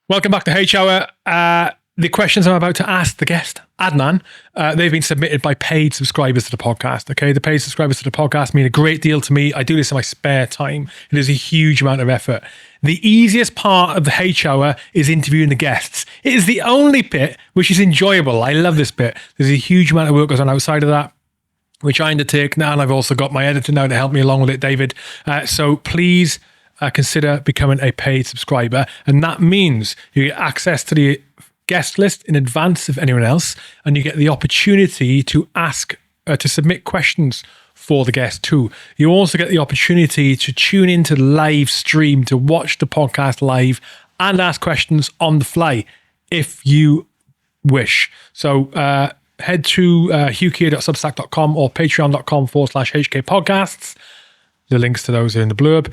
Welcome back to H Hour. The questions I'm about to ask the guest, Adnan, they've been submitted by paid subscribers to the podcast. Okay, the paid subscribers to the podcast mean a great deal to me. I do this in my spare time. It is a huge amount of effort. The easiest part of the H Hour is interviewing the guests. It is the only bit which is enjoyable. I love this bit. There's a huge amount of work goes on outside of that, which I undertake now, and I've also got my editor now to help me along with it, David. So please consider becoming a paid subscriber, and that means you get access to the guest list in advance of anyone else, and you get the opportunity to to submit questions for the guest too. You also get the opportunity to tune into the live stream, to watch the podcast live and ask questions on the fly if you wish. So head to hughkeir.substack.com or patreon.com/HK podcasts. The links to those are in the blurb.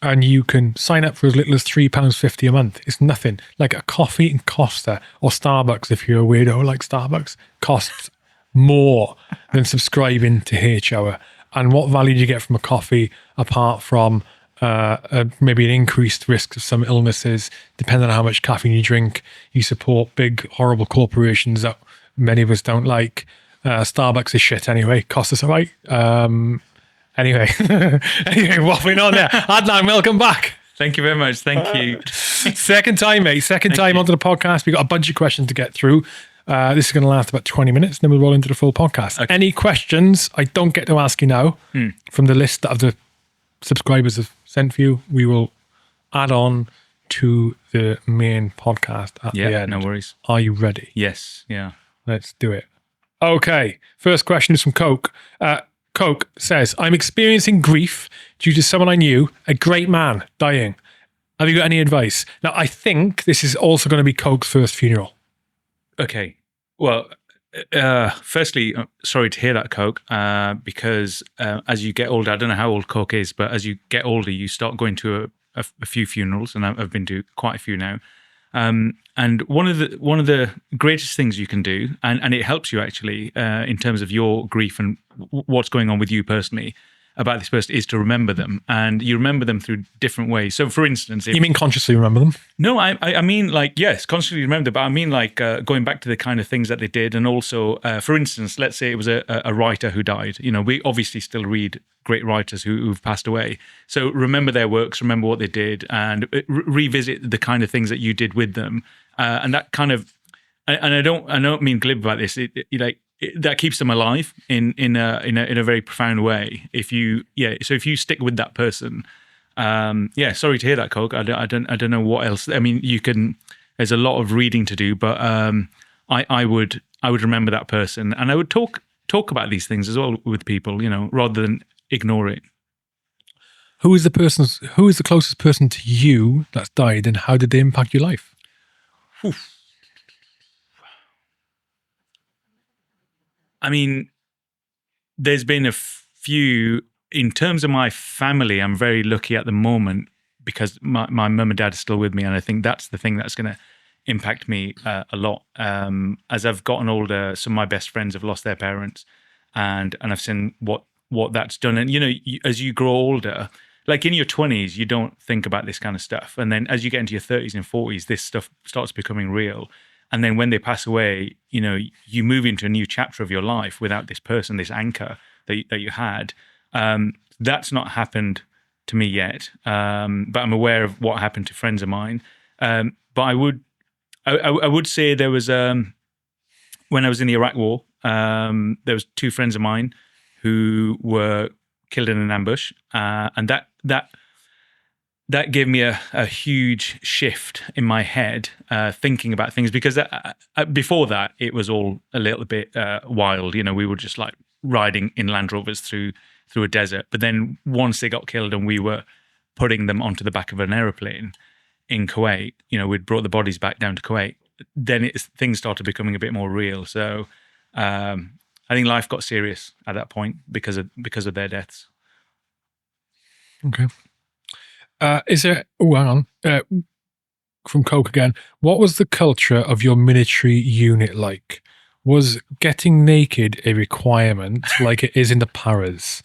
And you can sign up for as little as £3.50 a month. It's nothing. Like a coffee in Costa or Starbucks, if you're a weirdo like Starbucks, costs more than subscribing to H Hour. And what value do you get from a coffee apart from maybe an increased risk of some illnesses? Depending on how much caffeine you drink, you support big, horrible corporations that many of us don't like. Starbucks is shit anyway. Costa's all right. Anyway, waffling on there. Adnan, welcome back. Thank you very much. Thank you. Second time, mate. Second time onto the podcast. We've got a bunch of questions to get through. This is going to last about 20 minutes, and then we'll roll into the full podcast. Okay. Any questions I don't get to ask you now from the list that the subscribers have sent for you, we will add on to the main podcast at the end. No worries. Are you ready? Yes. Yeah. Let's do it. Okay. First question is from Coke. Coke says, I'm experiencing grief due to someone I knew, a great man, dying. Have you got any advice? Now, I think this is also going to be Coke's first funeral. Okay. Well, firstly, sorry to hear that, Coke, because as you get older, I don't know how old Coke is, but as you get older, you start going to a few funerals, and I've been to quite a few now. And one of the greatest things you can do, and it helps you actually in terms of your grief and what's going on with you personally about this person, is to remember them. And you remember them through different ways. So for instance, you mean consciously remember them? No, I mean, like, yes, consciously remember, but I mean like going back to the kind of things that they did. And also, for instance, let's say it was a writer who died. You know, we obviously still read great writers who've passed away. So remember their works, remember what they did, and revisit the kind of things that you did with them. And that kind of, and I don't mean glib about this. That keeps them alive in a very profound way. So if you stick with that person, sorry to hear that, Coke. I don't know what else. I mean, you can. There's a lot of reading to do, but I would remember that person, and I would talk about these things as well with people, you know, rather than ignore it. Who is the closest person to you that's died, and how did they impact your life? Oof. I mean, there's been a few. In terms of my family, I'm very lucky at the moment because my mum and dad are still with me, and I think that's the thing that's going to impact me a lot. As I've gotten older, some of my best friends have lost their parents, and I've seen what that's done. And you know, as you grow older, like in your 20s, you don't think about this kind of stuff, and then as you get into your 30s and 40s, this stuff starts becoming real. And then when they pass away, you know, you move into a new chapter of your life without this person, this anchor that you had. That's not happened to me yet, but I'm aware of what happened to friends of mine. But I would say there was when I was in the Iraq War, there was two friends of mine who were killed in an ambush, and that gave me a huge shift in my head, thinking about things, because before that, it was all a little bit wild. You know, we were just like riding in Land Rovers through a desert. But then once they got killed and we were putting them onto the back of an aeroplane in Kuwait, you know, we'd brought the bodies back down to Kuwait, then things started becoming a bit more real. So I think life got serious at that point because of their deaths. Okay. Hang on. From Coke again. What was the culture of your military unit like? Was getting naked a requirement like it is in the paras?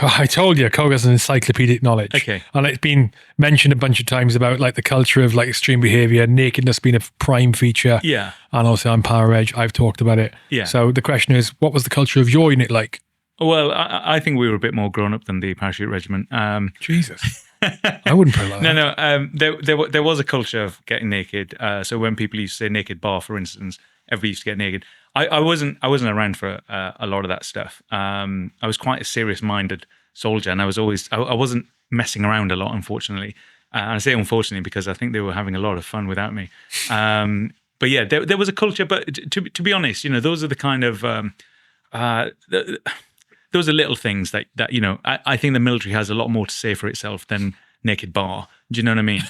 I told you, Cog has an encyclopedic knowledge. Okay. And it's been mentioned a bunch of times about like the culture of like extreme behavior, nakedness being a prime feature. Yeah. And also I'm Power Edge. I've talked about it. Yeah. So the question is, what was the culture of your unit like? Well, I think we were a bit more grown up than the parachute regiment. Jesus. I wouldn't put it like that. No. There was a culture of getting naked. So when people used to say naked bar, for instance, everybody used to get naked. I wasn't around for a lot of that stuff. I was quite a serious-minded soldier, and I wasn't messing around a lot, unfortunately. And I say unfortunately because I think they were having a lot of fun without me. But yeah, there was a culture. But to be honest, those are the kind of those are little things that I think the military has a lot more to say for itself than naked bar. Do you know what I mean?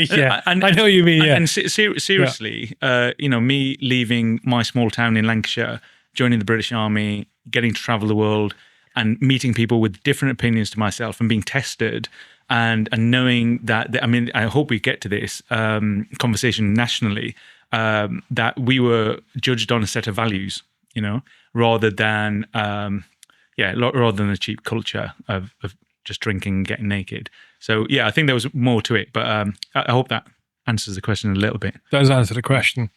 Yeah, I know what you mean. Yeah. And seriously, me leaving my small town in Lancashire, joining the British Army, getting to travel the world, and meeting people with different opinions to myself, and being tested, and knowing that I hope we get to this conversation nationally, that we were judged on a set of values, rather than a cheap culture of just drinking and getting naked. So yeah, I think there was more to it, but I hope that answers the question a little bit. Does answer the question.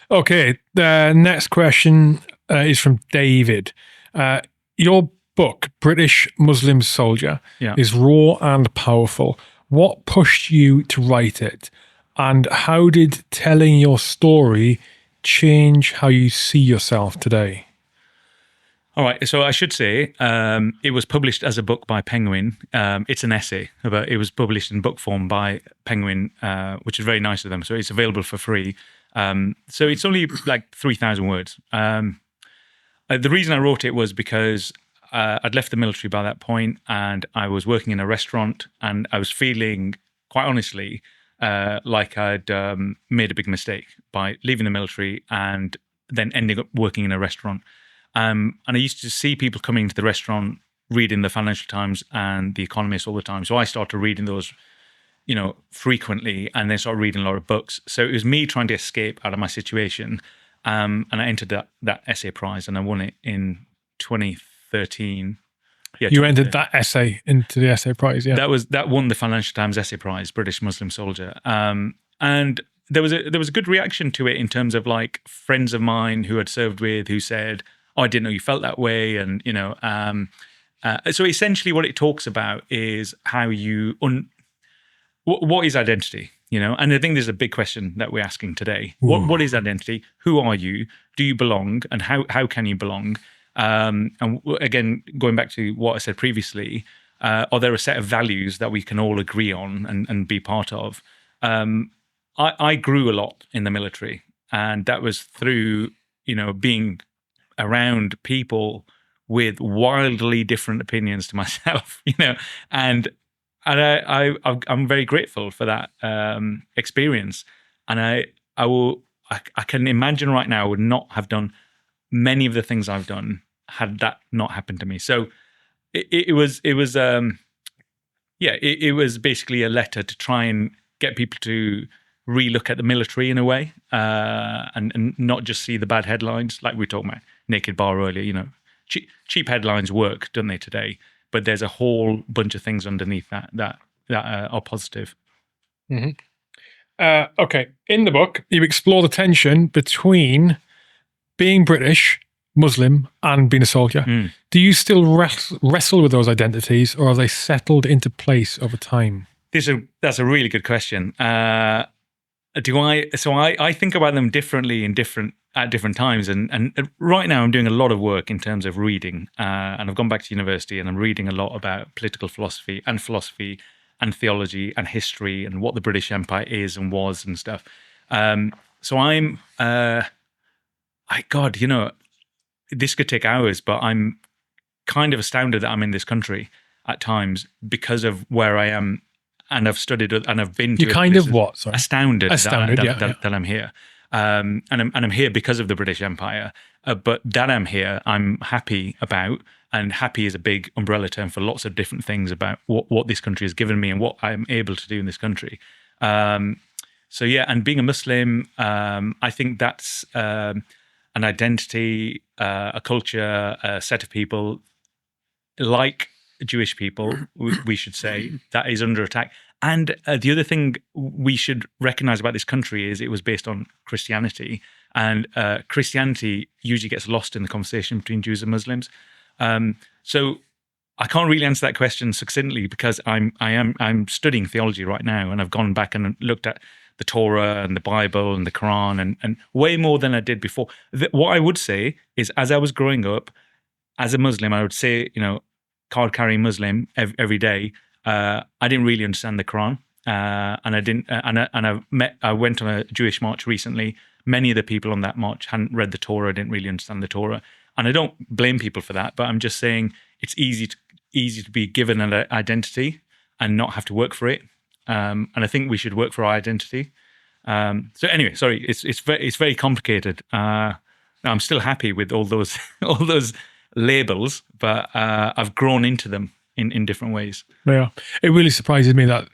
Okay, the next question is from David. Your book, British Muslim Soldier, is raw and powerful. What pushed you to write it? And how did telling your story change how you see yourself today? All right, so I should say it was published as a book by Penguin. It's an essay, but it was published in book form by Penguin, which is very nice of them. So it's available for free. So it's only like 3,000 words. The reason I wrote it was because I'd left the military by that point, and I was working in a restaurant, and I was feeling, quite honestly, like I'd made a big mistake by leaving the military and then ending up working in a restaurant. And I used to see people coming into the restaurant, reading the Financial Times and the Economist all the time. So I started reading those, frequently, and then started reading a lot of books. So it was me trying to escape out of my situation. And I entered that essay prize, and I won it in 2013. Yeah, you entered that essay into the essay prize, yeah. That won the Financial Times Essay Prize, British Muslim Soldier. And there was a good reaction to it in terms of like friends of mine who I'd served with who said, "Oh, I didn't know you felt that way," and so essentially what it talks about is how you what is identity, and I think there's a big question that we're asking today. What is identity? Who are you? Do you belong? And how can you belong? And again, going back to what I said previously, are there a set of values that we can all agree on and be part of? I grew a lot in the military, and that was through being around people with wildly different opinions to myself, and I'm very grateful for that experience. And I can imagine right now I would not have done many of the things I've done had that not happened to me. So it was basically a letter to try and get people to relook at the military in a way, and not just see the bad headlines like we were talking about naked bar earlier. Cheap headlines work, don't they, today? But there's a whole bunch of things underneath that are positive. Mm-hmm. Okay, in the book, you explore the tension between being British, Muslim, and being a soldier. Do you still wrestle with those identities, or are they settled into place over time? That's a really good question. I think about them differently at different times, and right now I'm doing a lot of work in terms of reading, and I've gone back to university and I'm reading a lot about political philosophy and theology and history and what the British Empire is and was and stuff. So I'm, this could take hours, but I'm kind of astounded that I'm in this country at times because of where I am. And I've studied and I've been to. You kind of what? Sorry. Astounded that I'm here, and I'm here because of the British Empire. But that I'm here, I'm happy about, and happy is a big umbrella term for lots of different things about what this country has given me and what I'm able to do in this country. So yeah, and being a Muslim, I think that's an identity, a culture, a set of people like Jewish people, we should say, that is under attack. And the other thing we should recognize about this country is it was based on Christianity, and Christianity usually gets lost in the conversation between Jews and Muslims. So I can't really answer that question succinctly because I'm studying theology right now, and I've gone back and looked at the Torah and the Bible and the Quran and way more than I did before. What I would say is, as I was growing up as a Muslim, I would say, card-carrying Muslim every day. I didn't really understand the Quran, and I didn't. I went on a Jewish march recently. Many of the people on that march hadn't read the Torah, didn't really understand the Torah, and I don't blame people for that. But I'm just saying it's easy to be given an identity and not have to work for it. And I think we should work for our identity. So anyway, sorry, it's very complicated. I'm still happy with all those labels, but I've grown into them in different ways. Yeah, it really surprises me that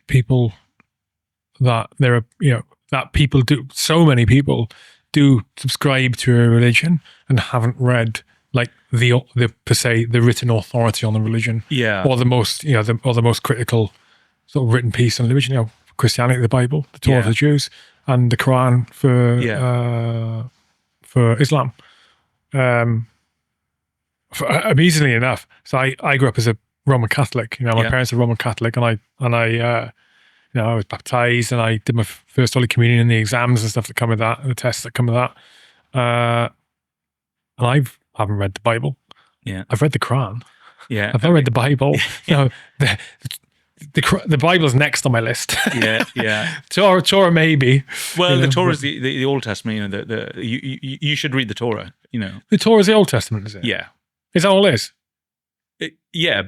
so many people do subscribe to a religion and haven't read like the per se the written authority on the religion, or the most critical sort of written piece on religion. Christianity, the Bible, the Torah for the Jews, and the Quran for Islam. Amusingly enough, so I grew up as a Roman Catholic. My parents are Roman Catholic, and I was baptized, and I did my first Holy Communion and the exams and stuff that come with that, and the tests that come with that. And I haven't read the Bible. Yeah, I've read the Quran. Yeah, I've not read the Bible. The Bible's next on my list. Yeah. Torah maybe. Well, the Torah is the Old Testament. You should read the Torah. The Torah is the Old Testament, is it? Yeah. Is that all it is?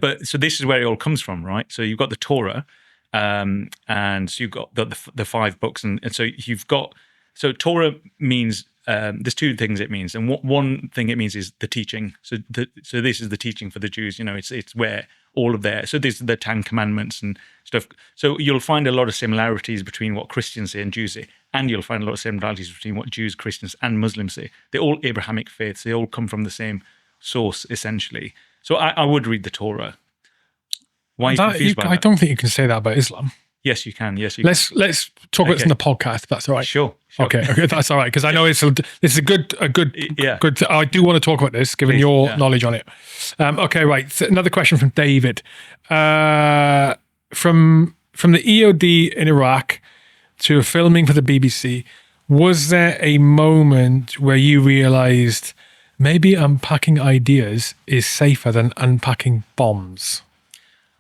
But so this is where it all comes from, right? So you've got the Torah, and so you've got the 5 books, and so you've got. So Torah means there's 2 things it means, and one thing it means is the teaching. So this is the teaching for the Jews. It's where all of their. So this is the 10 Commandments and stuff. So you'll find a lot of similarities between what Christians say and Jews say, and you'll find a lot of similarities between what Jews, Christians, and Muslims say. They're all Abrahamic faiths. They all come from the same source, essentially. So I would read the Torah. Why are you confused by that? I don't think you can say that about Islam. Yes, you can. Yes, you can. Let's talk about this in the podcast, if that's all right. Sure. Okay, that's all right, because I know this is a good. I do want to talk about this, given your knowledge on it. Okay, right. Another question from David. From the EOD in Iraq to filming for the BBC, was there a moment where you realised maybe unpacking ideas is safer than unpacking bombs?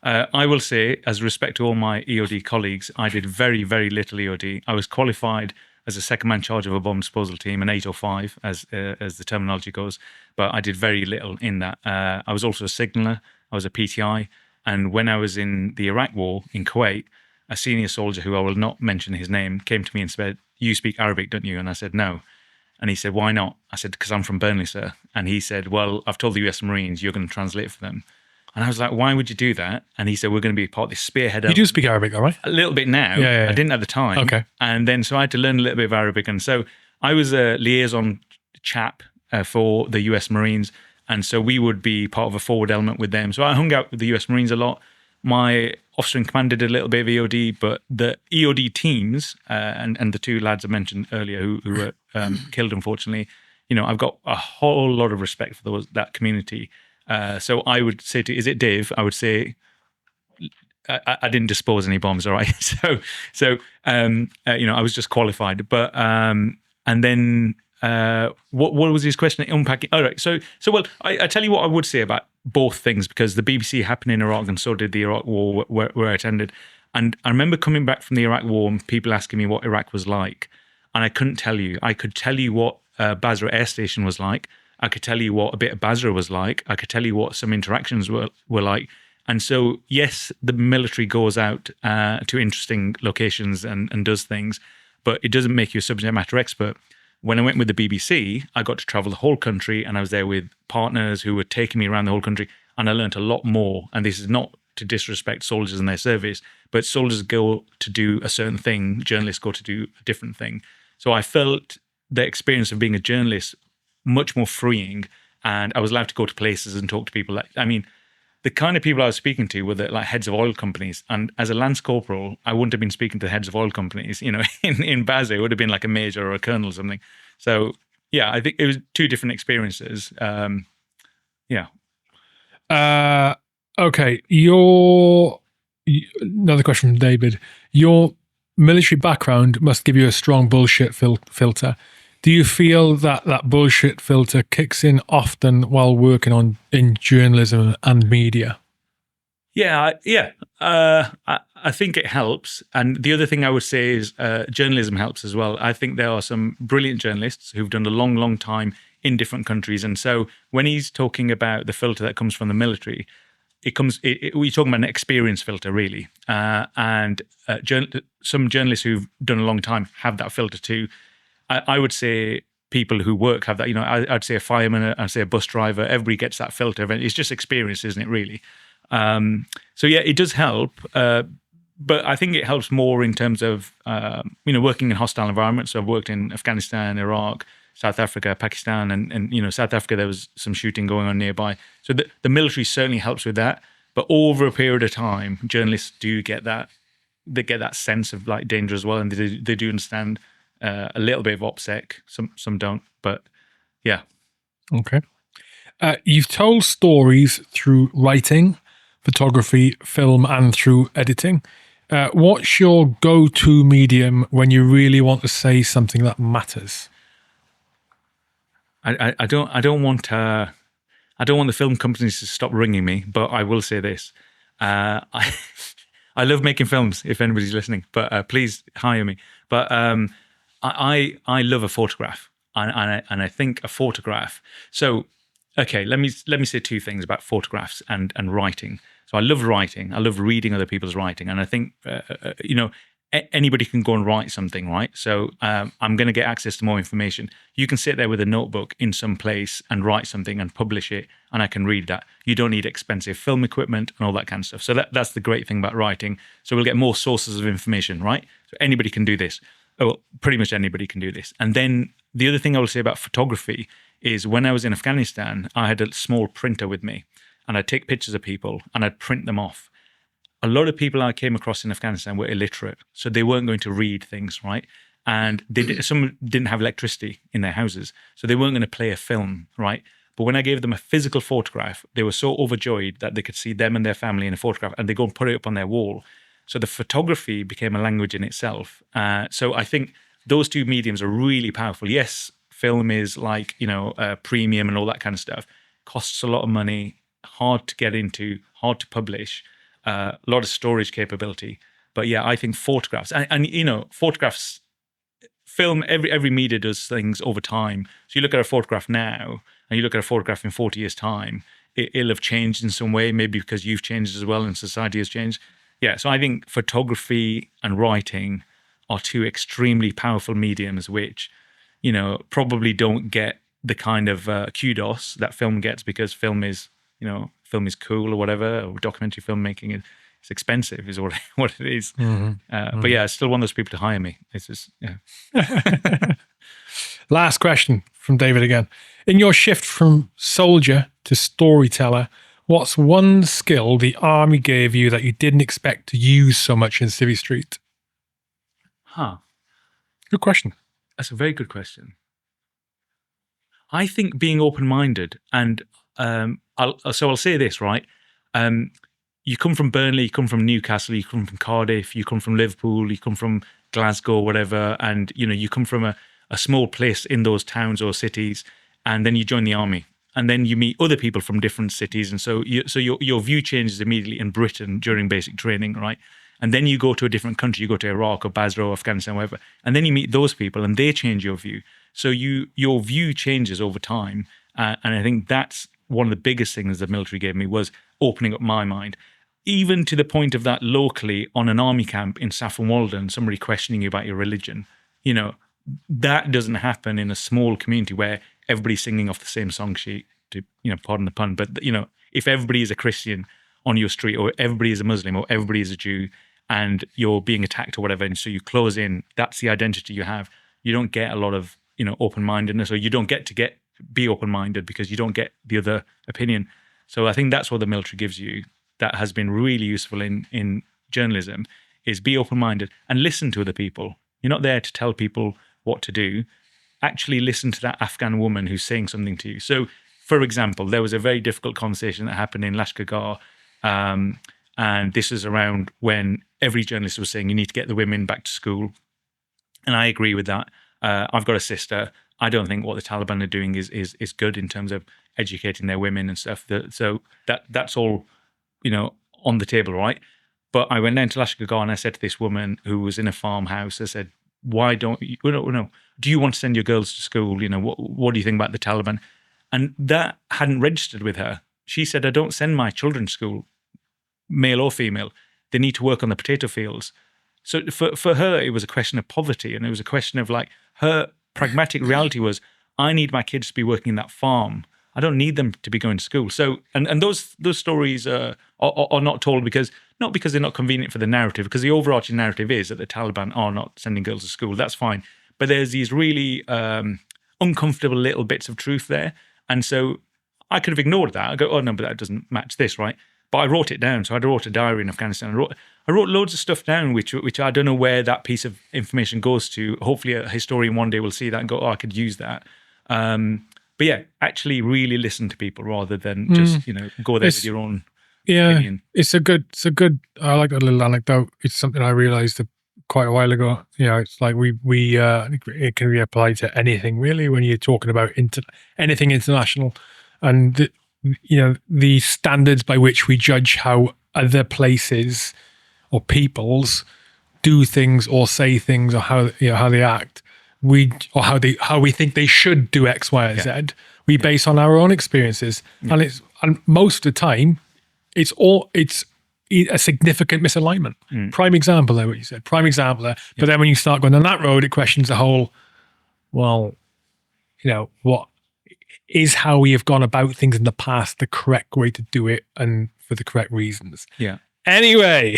I will say, as respect to all my EOD colleagues, I did very, very little EOD. I was qualified as a second-man charge of a bomb disposal team, an 805, as the terminology goes, but I did very little in that. I was also a signaller. I was a PTI. And when I was in the Iraq War in Kuwait, a senior soldier, who I will not mention his name, came to me and said, "You speak Arabic, don't you?" And I said, "No." And he said, "Why not?" I said, "Because I'm from Burnley, sir." And he said, "Well, I've told the US Marines you're going to translate for them." And I was like, "Why would you do that?" And he said, "We're going to be part of this spearhead." You do speak Arabic, though, right? A little bit now. Yeah. I didn't at the time. Okay. And then so I had to learn a little bit of Arabic. And so I was a liaison chap for the US Marines. And so we would be part of a forward element with them. So I hung out with the US Marines a lot. My officer in command did a little bit of EOD, but the EOD teams and the 2 lads I mentioned earlier who were killed, unfortunately, I've got a whole lot of respect for that community. So I would say is it Dave? I would say I didn't dispose any bombs, all right. So I was just qualified. But and then what was his question? Unpacking. All right. So well, I tell you what I would say about both things, because the BBC happened in Iraq and so did the Iraq War where I attended. And I remember coming back from the Iraq War and people asking me what Iraq was like, and I couldn't tell you. I could tell you what Basra Air Station was like. I could tell you what a bit of Basra was like. I could tell you what some interactions were like. And so, yes, the military goes out to interesting locations and does things, but it doesn't make you a subject matter expert. When I went with the BBC, I got to travel the whole country, and I was there with partners who were taking me around the whole country, and I learned a lot more. And this is not to disrespect soldiers and their service, but soldiers go to do a certain thing, journalists go to do a different thing. So I felt the experience of being a journalist much more freeing, and I was allowed to go to places and talk to people. the kind of people I was speaking to were the like heads of oil companies. And as a Lance Corporal, I wouldn't have been speaking to the heads of oil companies. In Baz, it would have been like a major or a colonel or something. So yeah, I think it was two different experiences. Yeah. Okay. Another question from David. Your military background must give you a strong bullshit filter. Do you feel that bullshit filter kicks in often while working in journalism and media? Yeah. I think it helps. And the other thing I would say is journalism helps as well. I think there are some brilliant journalists who've done a long, long time in different countries. And so when he's talking about the filter that comes from the military, we're talking about an experience filter, really. And some journalists who've done a long time have that filter too. I would say people who work have that. I'd say a fireman, I'd say a bus driver. Everybody gets that filter. It's just experience, isn't it, really? So yeah, it does help. But I think it helps more in terms of, working in hostile environments. So I've worked in Afghanistan, Iraq, South Africa, Pakistan, and South Africa, there was some shooting going on nearby. So the military certainly helps with that. But over a period of time, journalists do get that. They get that sense of like danger as well. And they do understand a little bit of OPSEC. Some don't, but yeah. Okay. You've told stories through writing, photography, film, and through editing. What's your go-to medium when you really want to say something that matters? I don't want the film companies to stop ringing me, but I will say this: I love making films. If anybody's listening, but please hire me. But I love a photograph, and I think a photograph. So okay, let me say two things about photographs and writing. So I love writing. I love reading other people's writing, and I think anybody can go and write something, right? So I'm going to get access to more information. You can sit there with a notebook in some place and write something and publish it, and I can read that. You don't need expensive film equipment and all that kind of stuff. So that's the great thing about writing. So we'll get more sources of information, right? So anybody can do this. Well, pretty much anybody can do this. And then the other thing I will say about photography is when I was in Afghanistan, I had a small printer with me, and I'd take pictures of people and I'd print them off. A lot of people I came across in Afghanistan were illiterate, so they weren't going to read things, right? And some didn't have electricity in their houses, so they weren't going to play a film, right? But when I gave them a physical photograph, they were so overjoyed that they could see them and their family in a photograph, and they go and put it up on their wall. So the photography became a language in itself. So I think those two mediums are really powerful. Yes, film is like, premium and all that kind of stuff. Costs a lot of money, hard to get into, hard to publish, a lot of storage capability. But yeah, I think photographs and photographs, film, every media does things over time. So you look at a photograph now and you look at a photograph in 40 years' time, it'll have changed in some way, maybe because you've changed as well and society has changed. Yeah, so I think photography and writing are two extremely powerful mediums which, probably don't get the kind of kudos that film gets, because film is cool or whatever, or documentary filmmaking it's expensive is what it is. Mm-hmm. But yeah, I still want those people to hire me. It's just, yeah. Last question from David again. In your shift from soldier to storyteller, what's one skill the army gave you that you didn't expect to use so much in Civvy Street? Good question. That's a very good question. I think being open-minded, and I'll say this, right? You come from Burnley, you come from Newcastle, you come from Cardiff, you come from Liverpool, you come from Glasgow, whatever, and you come from a small place in those towns or cities, and then you join the army, and then you meet other people from different cities, and so your view changes immediately in Britain during basic training, right? And then you go to a different country, you go to Iraq or Basra or Afghanistan, whatever, and then you meet those people, and they change your view. So your view changes over time, and I think that's one of the biggest things the military gave me, was opening up my mind. Even to the point of that locally on an army camp in Saffron Walden, somebody questioning you about your religion, that doesn't happen in a small community where everybody's singing off the same song sheet, to, pardon the pun. But, if everybody is a Christian on your street, or everybody is a Muslim, or everybody is a Jew, and you're being attacked or whatever, and so you close in, that's the identity you have. You don't get a lot of, open-mindedness, or you don't get to be open-minded because you don't get the other opinion. So I think that's what the military gives you. That has been really useful in journalism, is be open-minded and listen to other people. You're not there to tell people what to do. Actually listen to that Afghan woman who's saying something to you. So, for example, there was a very difficult conversation that happened in Lashkar, and this is around when every journalist was saying you need to get the women back to school. And I agree with that. I've got a sister. I don't think what the Taliban are doing is good in terms of educating their women and stuff. So that's all, on the table, right? But I went down to Lashkar and I said to this woman who was in a farmhouse, I said, why don't you, no, do you want to send your girls to school? What do you think about the Taliban? And that hadn't registered with her. She said, I don't send my children to school, male or female. They need to work on the potato fields. So for her, it was a question of poverty, and it was a question of like her pragmatic reality was, I need my kids to be working in that farm. I don't need them to be going to school. So, and those stories are not told not because they're not convenient for the narrative, because the overarching narrative is that the Taliban are not sending girls to school. That's fine. But there's these really uncomfortable little bits of truth there. And so I could have ignored that. I go, oh no, but that doesn't match this, right? But I wrote it down. So I wrote a diary in Afghanistan. I wrote loads of stuff down, which I don't know where that piece of information goes to. Hopefully a historian one day will see that and go, oh, I could use that. But yeah, actually really listen to people rather than just, go there with your own opinion. It's a good, I like that little anecdote. It's something I realized quite a while ago. It's like it can be applied to anything really when you're talking about anything international, and the standards by which we judge how other places or peoples do things or say things or how they act, how we think they should do X, Y, and Z. We base on our own experiences, and most of the time, it's a significant misalignment. Prime example there, what you said. Prime example there. But then when you start going down that road, it questions the whole. Well, what is how we have gone about things in the past the correct way to do it and for the correct reasons. Yeah. Anyway,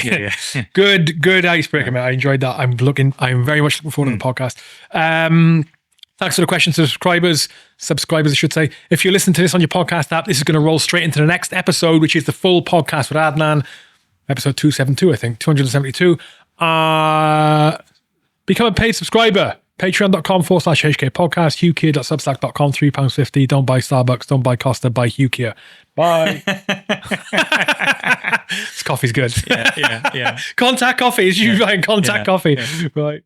good icebreaker, mate. I enjoyed that. I'm very much looking forward to the podcast. Thanks for the questions to subscribers, I should say. If you listen to this on your podcast app, this is going to roll straight into the next episode, which is the full podcast with Adnan, episode 272, I think, 272. Become a paid subscriber. Patreon.com/HK podcast, hughkier.substack.com, £3.50. Don't buy Starbucks, don't buy Costa, buy Hugh Kier. Bye. This coffee's good. Yeah. Contact coffee. It's you buying contact coffee. Yeah. Right.